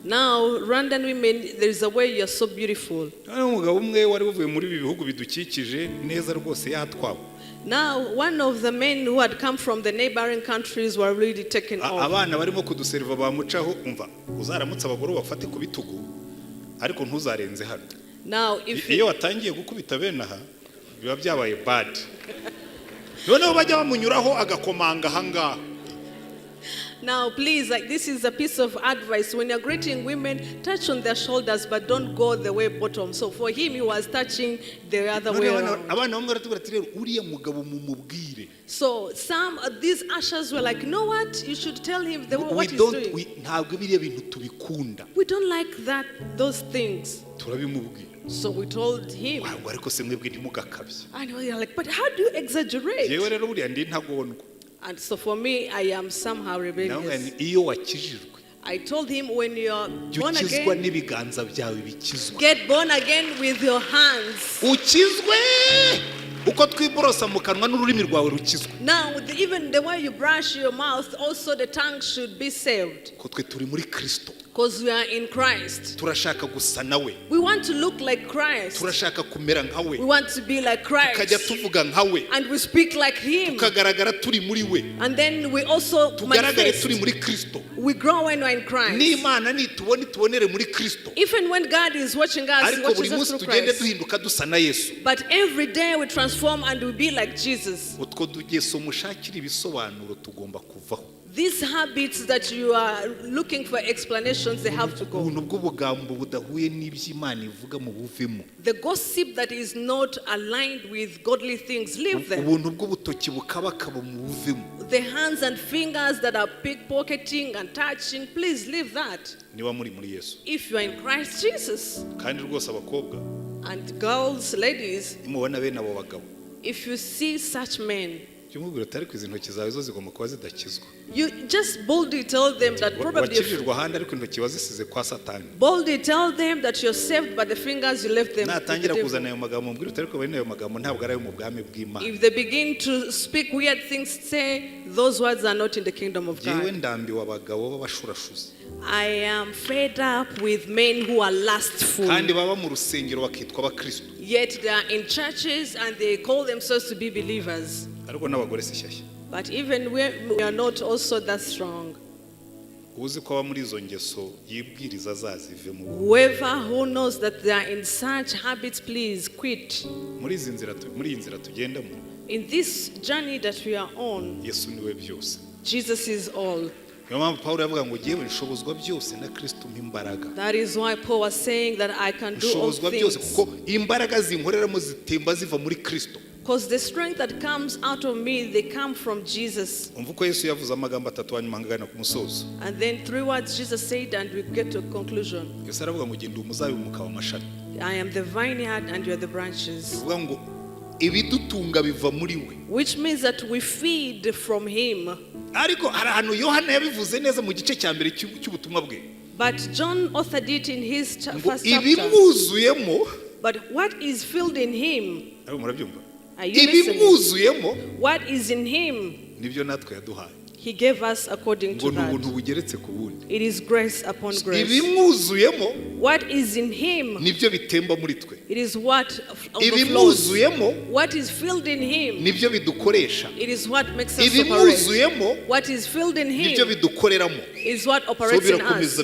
Now, Rwandan women, there is a way you're so beautiful. Now, one of the men who had come from the neighboring countries were really taken off. Now, if Now, please, this is a piece of advice. When you're greeting women, touch on their shoulders, but don't go the way bottom. So for him, he was touching the other way around. So some of these ushers were like, you know what? You should tell him what he's doing. We don't like those things. So we told him. And we were like, but how do you exaggerate? And so for me, I am somehow rebellious. I told him, when you are born ukizwa again, n'ibiganza byawe bikizwa. get born again with your hands. Ukizwe uko twiborosa mu kanwa n'ururimi rwawe rukizwa. Now, even the way you brush your mouth, also the tongue should be saved. Ko twe turi muri Kristo. Because we are in Christ. Turashaka gusa nawe. We want to look like Christ. Turashaka kumera nkawe. We want to be like Christ. Tukajya tuvuga nkawe. And we speak like him. Tukagaragara turi muri we. And then we also tugaragare turi muri Kristo. We grow when we're in Christ. N'Imana nitubone tubonere muri Kristo. Even when God is watching us, ariko buri munsi tugende duhinduka dusa na Yesu. But every day we transform and we be like Jesus. Utwo tugeso mushakira ibisobanuro tugomba kuvaho. These habits that you are looking for explanations, they have to go. The gossip that is not aligned with godly things, leave them. The hands and fingers that are pickpocketing and touching, please leave that. If you are in Christ Jesus. And girls, ladies, if you see such men, you just boldly tell them that boldly tell them that you're saved by the fingers you left them. If they begin to speak weird things, say those words are not in the kingdom of God. I am fed up with men who are lustful. Yet they are in churches and they call themselves to be believers. But even we are not also that strong. Whoever who knows that they are in such habits, please quit. In this journey that we are on, Jesus is all. That is why Paul was saying that I can do all things. Because the strength that comes out of me, they come from Jesus. And then 3 words Jesus said, and we get to a conclusion. I am the vineyard and you are the branches. Which means that we feed from him. But John authored it in his first chapter. But what is filled in him? Are you listening? What is in him? He gave us according to that. It is grace upon grace. What is in him? It is what overflows. What is filled in him? It is what makes us operate. What is filled in him is what operates in us.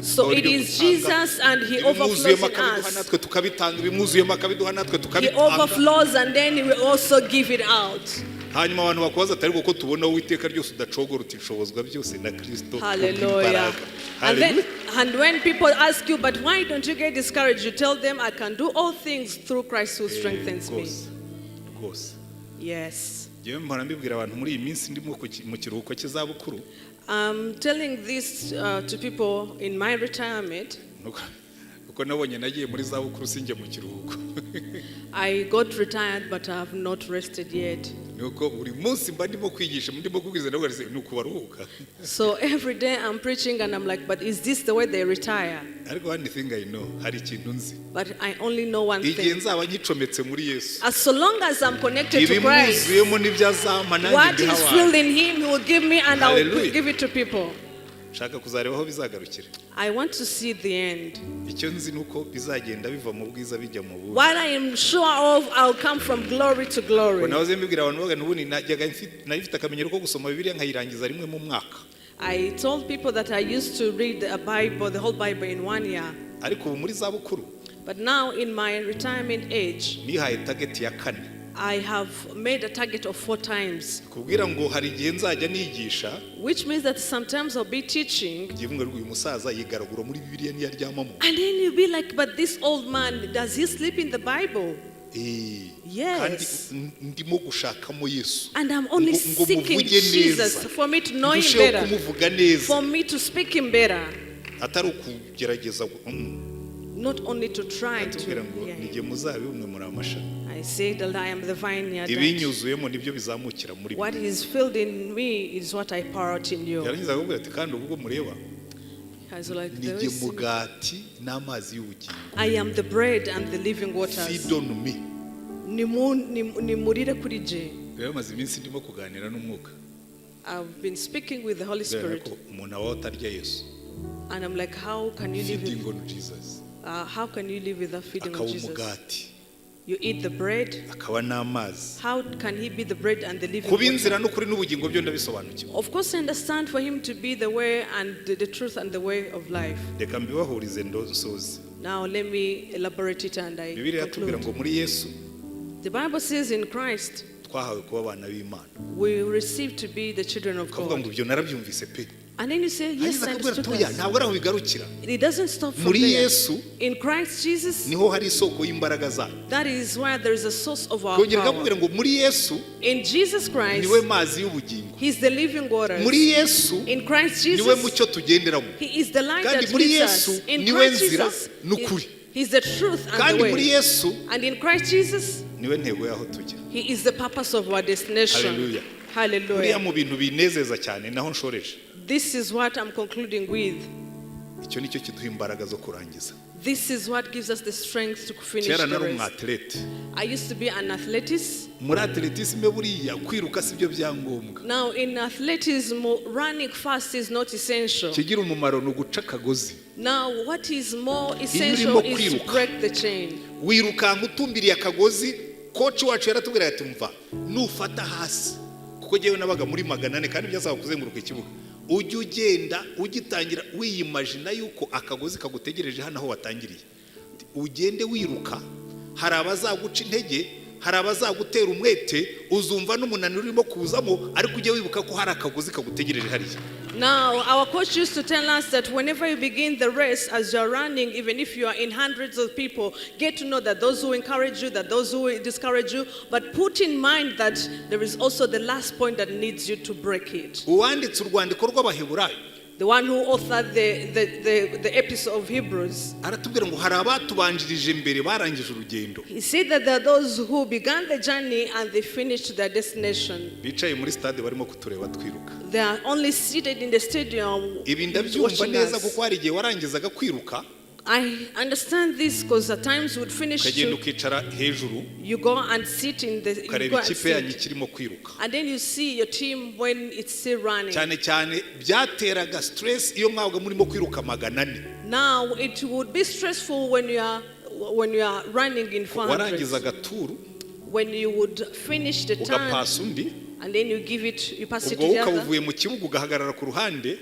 So it is Jesus and he overflows in us. He overflows and then he will also give it out. Hallelujah. And when people ask you, but why don't you get discouraged? You tell them, I can do all things through Christ who strengthens me. Yes. I'm telling this to people in my retirement. I got retired, but I have not rested yet. So every day I'm preaching and I'm like, but is this the way they retire? But I only know one thing. As so long as I'm connected to Christ, what is filled in him, he will give me and I will give it to people. I want to see the end. What I am sure of, I'll come from glory to glory. I told people that I used to read the Bible, the whole Bible in 1 year. But now in my retirement age, I have made a target of 4 times. Which means that sometimes I'll be teaching. And then you'll be like, but this old man, does he sleep in the Bible? Yes. And I'm only seeking Jesus for me to know him better. For me to speak him better. Not only to try to. I I say that I am the vineyard. ibinyuzuyemo nibyo bizamukira muri What is filled in me is what I pour out in you. yarangiza akubwira ati kandi ubwo mureba As like nige mugati n'amazi y'ubugingo. I am the bread and the living waters. Feed on me. Nimurire kuri je. Rero maze iminsi ndimo kuganira n'umwuka. I've been speaking with the Holy Spirit. Umuntu abaho atarya Yesu. And I'm like, how can you live feeding on Jesus? How can you live without feeding on Jesus? Umugati. You eat the bread. Akaba n'amazi. How can he be the bread and the living water? Kubinzira n'ukuri n'ubugingo byo ndabisobanukiwe. Of course I understand for him to be the way and the truth and the way of life. Reka mbibahurize ndosoze. Now let me elaborate it and I Bibiliya yatubwira ngo muri Yesu. The Bible says in Christ twahawe kuba abana b'Imana. We receive to be the children of God. Kavuga ngo ibyo narabyumvise pe. And then you say, yes, I understood that. Ntabwo ari aho bigarukira. It doesn't stop from there. In Christ Jesus, niho hari isoko y'imbaraga zayo. That is where there is a source of our power. Kongera ngo muri Yesu, in Jesus Christ, niwe mazi y'ubugingo. He is the living waters. Muri Yesu, in Christ Jesus, niwe mucyo tugenderamo. He is the light that leads us. In Christ Jesus, He is the truth and the way. And in Christ Jesus, niwe ntego yaho tujya. He is the purpose of our destination. Hallelujah. Hallelujah. Mu bintu binezeza cyane naho nshoreje. This is what I'm concluding with. Icyo nicyo kiduha imbaraga zo kurangiza. This is what gives us the strength to finish the race. I used to be an athletist. Muri atletisme buriya kwiruka sibyo byangombwa. Now in athleticism, running fast is not essential. Kigira umumaro no guca kagozi. Now what is more essential is to break the chain. Wiruka ngutumbiriye akagozi, coach wacu yaratubwira ati mva nufata hasi. Kuko jewe nabaga muri 400 kandi byasaba kuzenguruka ikibuga. Ujye ugenda ugitangira wiyimagina yuko akagozi kagutegereje hano aho watangiriye. Ugende wiruka, hari abazaguca intege, hari abazagutera umwete, uzumva n'umunaniro urimo kuzamo ariko ujye wibuka ko hari akagozi kagutegereje hariya. Now, our coach used to tell us that whenever you begin the race, as you're running, even if you are in hundreds of people, get to know that those who encourage you, that those who discourage you, but put in mind that there is also the last point that needs you to break it. Uwanditse urwandiko rw'Abaheburayo, the one who authored the epistle of Hebrews, aratubwira ngo hari abatubanjirije mbere barangije urugendo. He said that there are those who began the journey and they finished their destination. Bicaye muri stade barimo kutureba twiruka. They are only seated in the stadium. Ibi ndabyumva neza kuko hari igihe warangizaga kwiruka. I understand this because at times would finish you go and sit in the and then you see your team when it's still running. Now it would be stressful when you are running in 400. When you would finish the time and then you pass it to the other.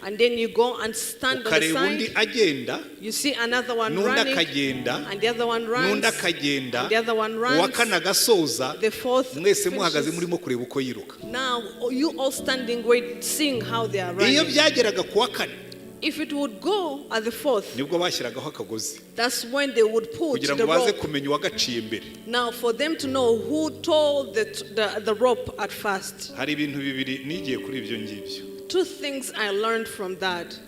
And then you go and stand on the side. You see another one running. And the other one runs. And the other one runs. The fourth finishes. Now you all standing seeing how they are running. If it would go at the fourth, that's when they would put the rope. Now for them to know who told the rope at first. Two things I learned from that.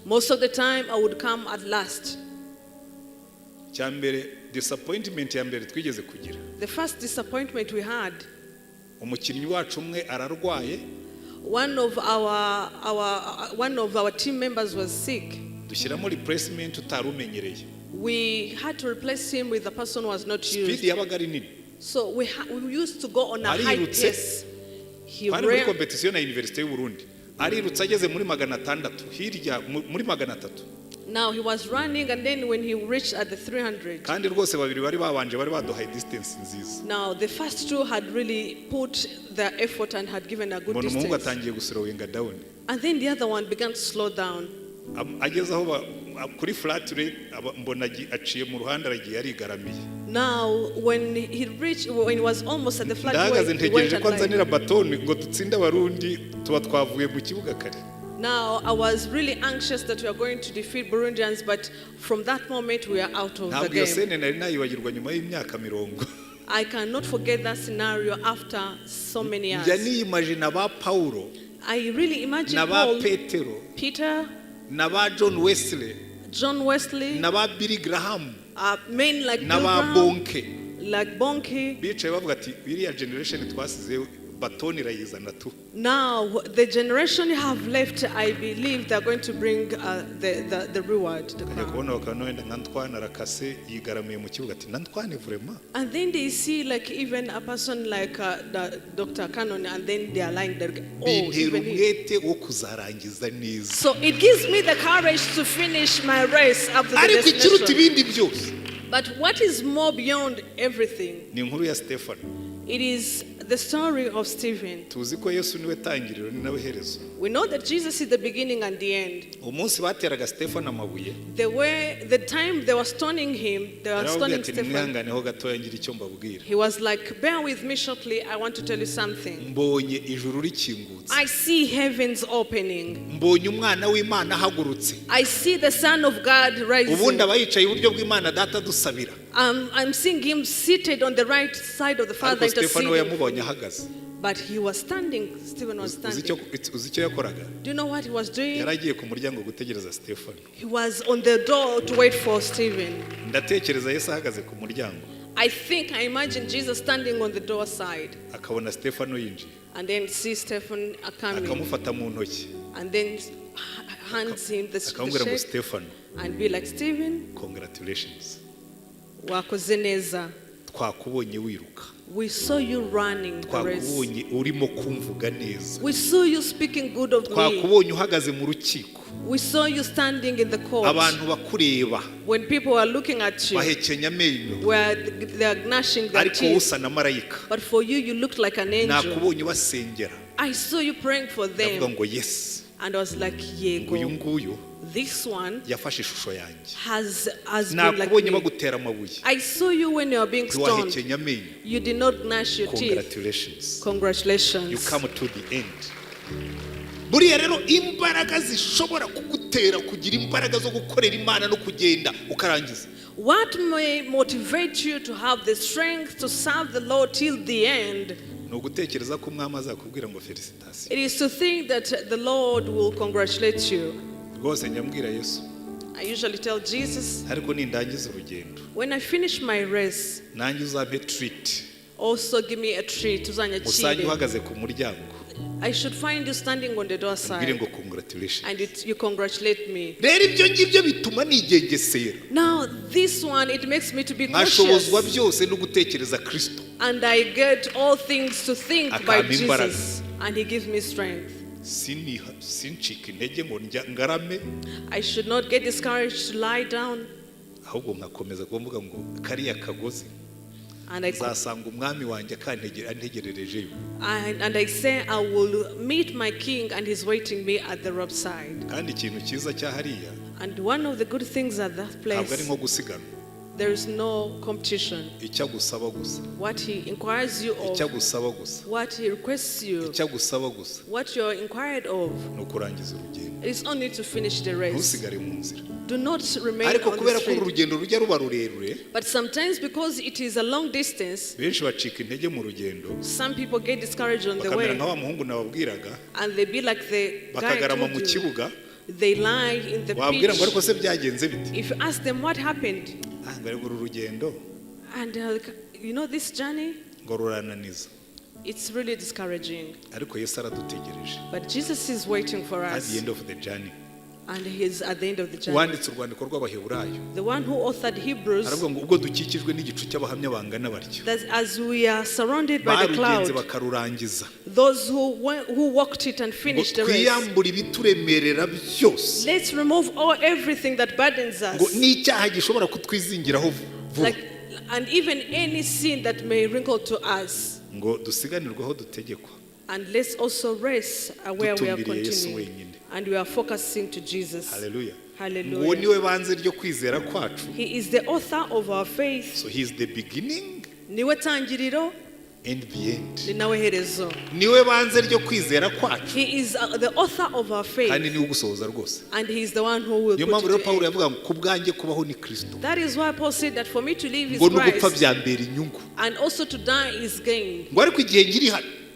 Most of the time I would come at last. The first disappointment we had, one of our team members was sick. We had to replace him with a person who was not used. So we used to go on a high pace. He ran. Now he was running, and then when he reached at the 300, now the first two had really put their effort and had given a good distance. And then the other one began to slow down. Now when he was almost at the flat way, he went and now I was really anxious that we are going to defeat Burundians, but from that moment we are out of the game. I cannot forget that scenario after so many years. I really imagine Paul, Peter, John Wesley, John Wesley, n'aba Billy Graham, men like n'aba Bonke, like Bonke. bicaye bavuga ati biriya generation twasize batoni rayizana tu. Now the generation you have left, I believe they're going to bring the reward, the crown. And then they see like even a person like Dr. Cannon, and then they are lying there. Oh, so it gives me the courage to finish my race up to the destination. But what is more beyond everything? It is the story of Stephen. We know that Jesus is the beginning and the end. The time they were stoning him, they were stoning Stephen. He was like, bear with me shortly, I want to tell you something. I see heavens opening. I see the Son of God rising. I'm seeing him seated on the right side of the Father interceding. But he was standing. Stephen was standing. Do you know what he was doing? He was on the door to wait for Stephen. I imagine Jesus standing on the door side. And then see Stephen coming. And then hands him the shake and be like, Stephen, congratulations. Wakoze neza. We saw you running the race. We saw you speaking good of me. We saw you standing in the court. When people were looking at you, where they are gnashing their teeth. But for you, you looked like an angel. I saw you praying for them. And I was like, Yego. This one has been like me. I saw you when you were being stoned. You did not gnash your teeth. Congratulations. You come to the end. Buriya rero imbaraga zishobora kugutera kugira imbaraga zo gukorera Imana no kugenda ukarangiza. What may motivate you to have the strength to serve the Lord till the end? Nugutekereza ko Umwami azakubwira ngo felicitation. It is to think that the Lord will congratulate you. Rwose nyambwira Yesu. I usually tell Jesus, ariko nindangiza urugendo, when I finish my race, nanjye uzampe treat. Also give me a treat. Usanye uhagaze ku muryango. I should find you standing on the door side. And you congratulate me. Now this one, it makes me to be cautious. And I get all things to think by Jesus. And He gives me strength. I should not get discouraged to lie down. And I say, I will meet my King and He's waiting me at the roadside. And one of the good things at that place, there is no competition. What He inquires you of, what He requests you, what you are inquired of, it is only to finish the race. Do not remain on the street. But sometimes because it is a long distance, some people get discouraged on the way. And they be like the guy told you. They lie in the pitch. If you ask them what happened, and like, you know this journey, it's really discouraging. But Jesus is waiting for us. At the end of the journey. And He's at the end of the journey. The one who authored Hebrews, that as we are surrounded by the cloud, those who walked it and finished the race, let's remove everything that burdens us, and even any sin that may wrinkle to us. And let's also rest where we are continuing. And we are focusing to Jesus. Hallelujah. Hallelujah. He is the author of our faith. So He is the beginning Niwe tangiriro and the end. Ninawe herezo. He is the author of our faith. And He is the one who will put it to end. That is why Paul said that for me to live is Christ, and also to die is gain.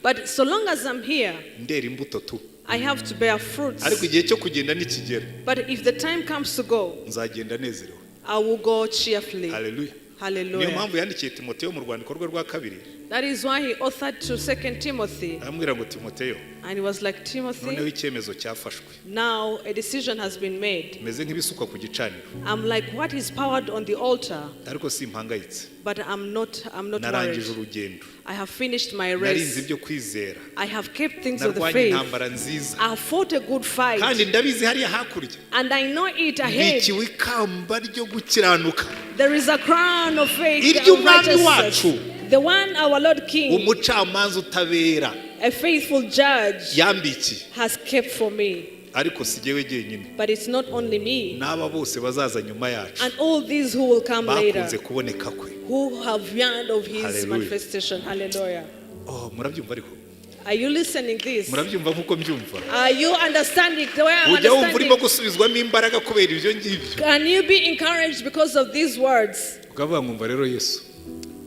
But so long as I'm here, I have to bear fruits. ariko igihe cyo kugenda nikigera But if the time comes to go, nzagenda nezerewe. I will go cheerfully. Haleluya. niyo Hallelujah. mpamvu yandikiye Timoteyo mu rwandiko rwe rwa kabiri That is why he authored to 2 Timothy. aramubwira ngo Timoteyo And he was like, noneho Timothy, icyemezo cyafashwe now a decision has been made. meze nk'ibisukwa ku gicaniro I'm like, what is powered on the altar? ariko simpangayitse But I'm not narangije worried. urugendo I have finished my narinze race. ibyo kwizera I have kept things of the narwanye faith. intambara nziza I have fought a good fight. kandi ndabizi hariya hakurya And I know it ahead. bikiwe ikamba ryo gukiranuka There is a crown of faith, iry'umwami of wacu righteousness. The one our Lord King, umucamanza utabera a faithful judge, yambikiye has kept for me. ariko si jyewe jyenyine But it's not only me. n'aba bose bazaza nyuma yacu And all these who will come later, bakunze kuboneka kwe. who have yearned of his Hallelujah. manifestation. Hallelujah. Murabyumva ariko Are you listening this? murabyumva nk'uko mbyumva Are you understanding the way I'm ujya wumva urimo understanding? gusubizwamo imbaraga kubera ibyo ngibyo Can you be encouraged because of these words? ukavuga ngo umva rero Yesu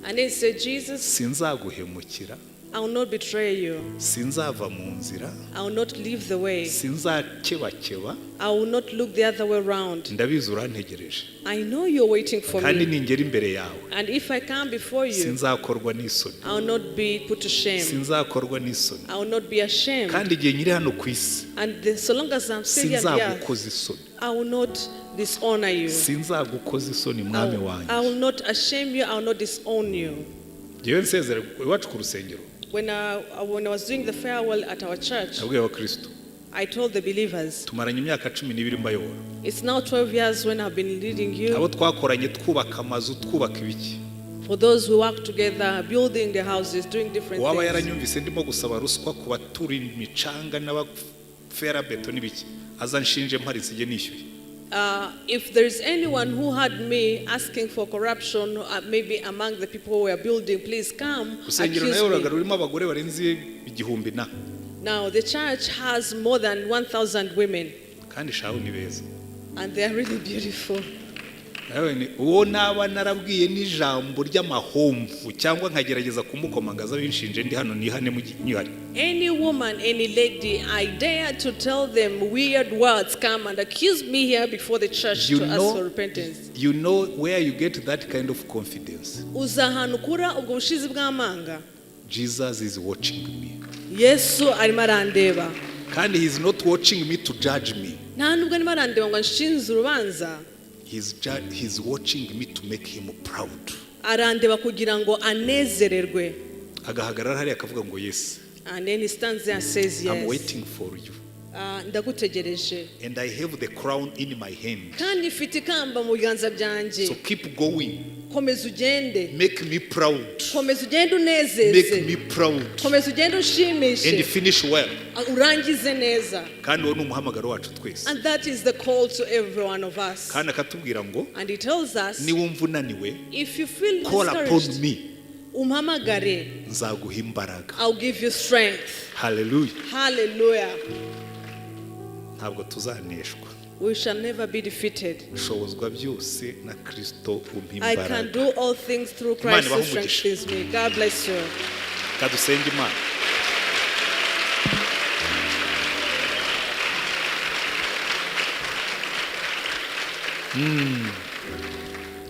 And he said, Jesus, sinzaguhemukira I will not betray you. sinzava mu nzira I will not leave the way. sinzakebakeba I will not look the other way around. ndabizi urantegereje I know you're waiting for kandi me. ningera imbere yawe And if I come before you, sinzakorwa n'isoni I will not be put to shame. sinzakorwa n'isoni I will not be ashamed. kandi igihe nyiri hano ku isi So long as I'm still here on the earth, sinzagukoza isoni I will not dishonor you. sinzagukoza isoni mwami I wanjye will not ashame you. I will not disown you. ngewe nsezera iwacu ku rusengero When I was doing the farewell at our church, nabwiye abakristo I told the believers, tumaranye imyaka 12 mbayobora it's now 12 years when I've been leading abo you. twakoranye twubaka amazu twubaka ibiki For those who work together, building the houses, doing different waba things. yaranyumvise ndimo gusaba ruswa ku batura imicanga n'abafera beto n'ibiki azanshinje mparitse igihe nishyuye If there is anyone who had me asking for corruption, maybe among the people who were building, please come urusengero accuse nayoboraga me. rurimo abagore barenze 1000 na Now, the church has more than 1,000 women, kandi shaho ni beza and they are really beautiful. nawe ni uwo naba narabwiye n'ijambo ry'amahomvu cyangwa nkagerageza kumukomangaza binshinje ndi hano nihane mu nyihari Any woman, any lady, I dare to tell them weird words, come and accuse me here before the church You to ask know- for repentance. you know where you get that kind of confidence. Uzahanukura ubwo bushizi bw'amanga. Jesus is watching me Yesu arimo arandeba. kandi he is not watching me to judge me. Nta nubwo arimo arandeba ngo anshinze urubanza. He's watching me to make him proud. Arandeba kugira ngo anezererwe. Agahagarara hariya akavuga ngo yes, And then he stands there and says, I'm yes. waiting for you Ndagutegereje. and I have the crown in my hand. Kandi mfite ikamba mu biganza byanjye. So keep going. Komeza ugende. Make me proud. Komeza ugende Make unezeze. me proud Komeza ugende and ushimishe. finish well. Urangize neza. Kandi uwo ni umuhamagaro wacu twese. And that is the call to every one of us. Kandi akatubwira ngo And he tells us, niwumva unaniwe if you feel call upon discouraged, me umpamagare. nzaguha imbaraga. I'll give you strength. Hallelujah. Hallelujah. Ntabwo tuzaneshwa. We shall never be defeated. Shobozwa byose na Kristo umpa I can imbaraga. do all things through Christ who Imana ibahe umugisha. strengthens me. God bless you. Kadusenge Imana.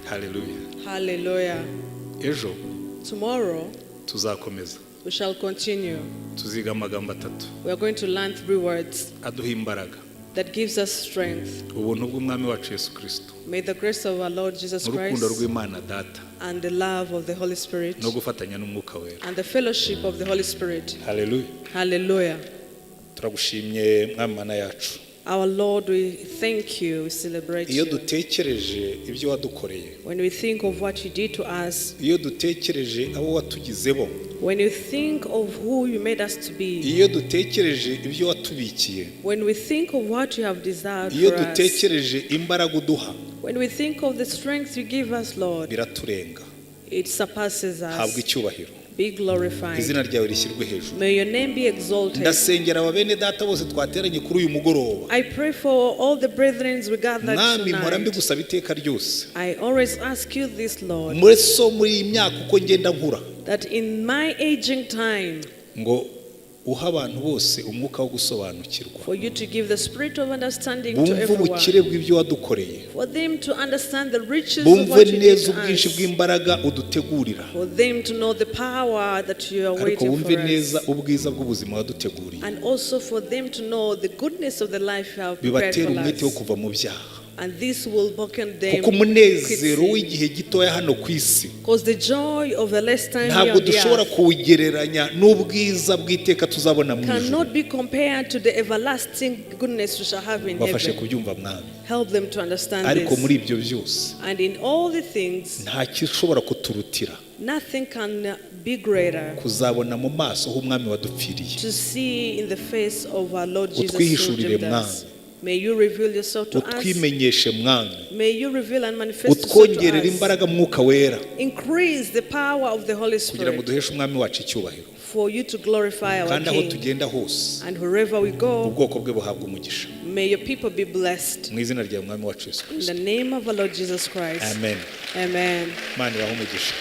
Hallelujah. Hallelujah. Ejo Tomorrow tuzakomeza. we shall continue. Tuziga amagambo 3 We are going to learn 3 words aduha imbaraga. that gives us strength. Ubuntu bw'umwami wacu Yesu Kristo. May the grace of our Lord Jesus N'urukundo Christ rw'Imana Data and the love of the Holy Spirit no gufatanya n'umwuka wera. and the fellowship of the Holy Spirit. Hallelujah. Hallelujah. Turagushimye mwami Mana yacu. Our Lord, we thank you, we celebrate Iyo you. dutekereje ibyo wadukoreye, When we think of what you did to us, iyo dutekereje abo watugizeho, when you think of who you made us to be, iyo dutekereje ibyo watubikiye, when we think of what you have desired iyo for us, dutekereje imbaraga uduha, when we think of the strength you give us, Lord, biraturenga. it surpasses Habwa us. icyubahiro. Be glorified. Izina ryawe rishyirwe hejuru. May your name be exalted. Ndasengera ababene data bose twateranye kuri uyu mugoroba. I pray for all the brethren we gathered Mwami mpora tonight. mbigusaba iteka ryose. I always ask you this, Lord, Muri so muri iyi myaka uko ngenda nkura, that in my aging time, ngo uha abantu bose umwuka wo gusobanukirwa, for you to give the spirit of understanding to bumve everyone, ubukire bw'ibyo wadukoreye, for them to understand the riches of bumve what you did neza to ubwinshi us, bw'imbaraga udutegurira, for them to know the power that you are ariko waiting bumve for neza us, ubwiza bw'ubuzima waduteguriye, and also for them to know the goodness of the life you have prepared bibatera for umwete wo us. kuva mu byaha, And this will beckon them kuko umunezero quickly. w'igihe gitoya hano ku isi Because the joy of the last time here ntabwo on the dushobora earth kuwugereranya n'ubwiza bw'iteka tuzabona mu ijuru. cannot be compared to the everlasting goodness we shall have in bafashe heaven. kubyumva Mwami, Help them to understand ariko muri this. ibyo byose And in all the things, nta gishobora kuturutira nothing can be greater kuzabona mu maso h'umwami wadupfiriye. to see in the face of our Lord Jesus who Utwihishurire redeemed us. May you reveal yourself to us. utwimenyeshe Mwami, May you reveal and manifest yourself utwongerera to us. imbaraga mwuka wera, Increase the power of the Holy kugira ngo Spirit duheshe umwami wacu icyubahiro, for you to glorify our kandi aho King. tugenda hose And wherever we go, ubwoko bwe buhabwa umugisha, may your people be blessed. mu izina rya mwami wacu Yesu In Kristo, the name of our Lord Jesus Christ. amen. Amen. Imana ibahe umugisha.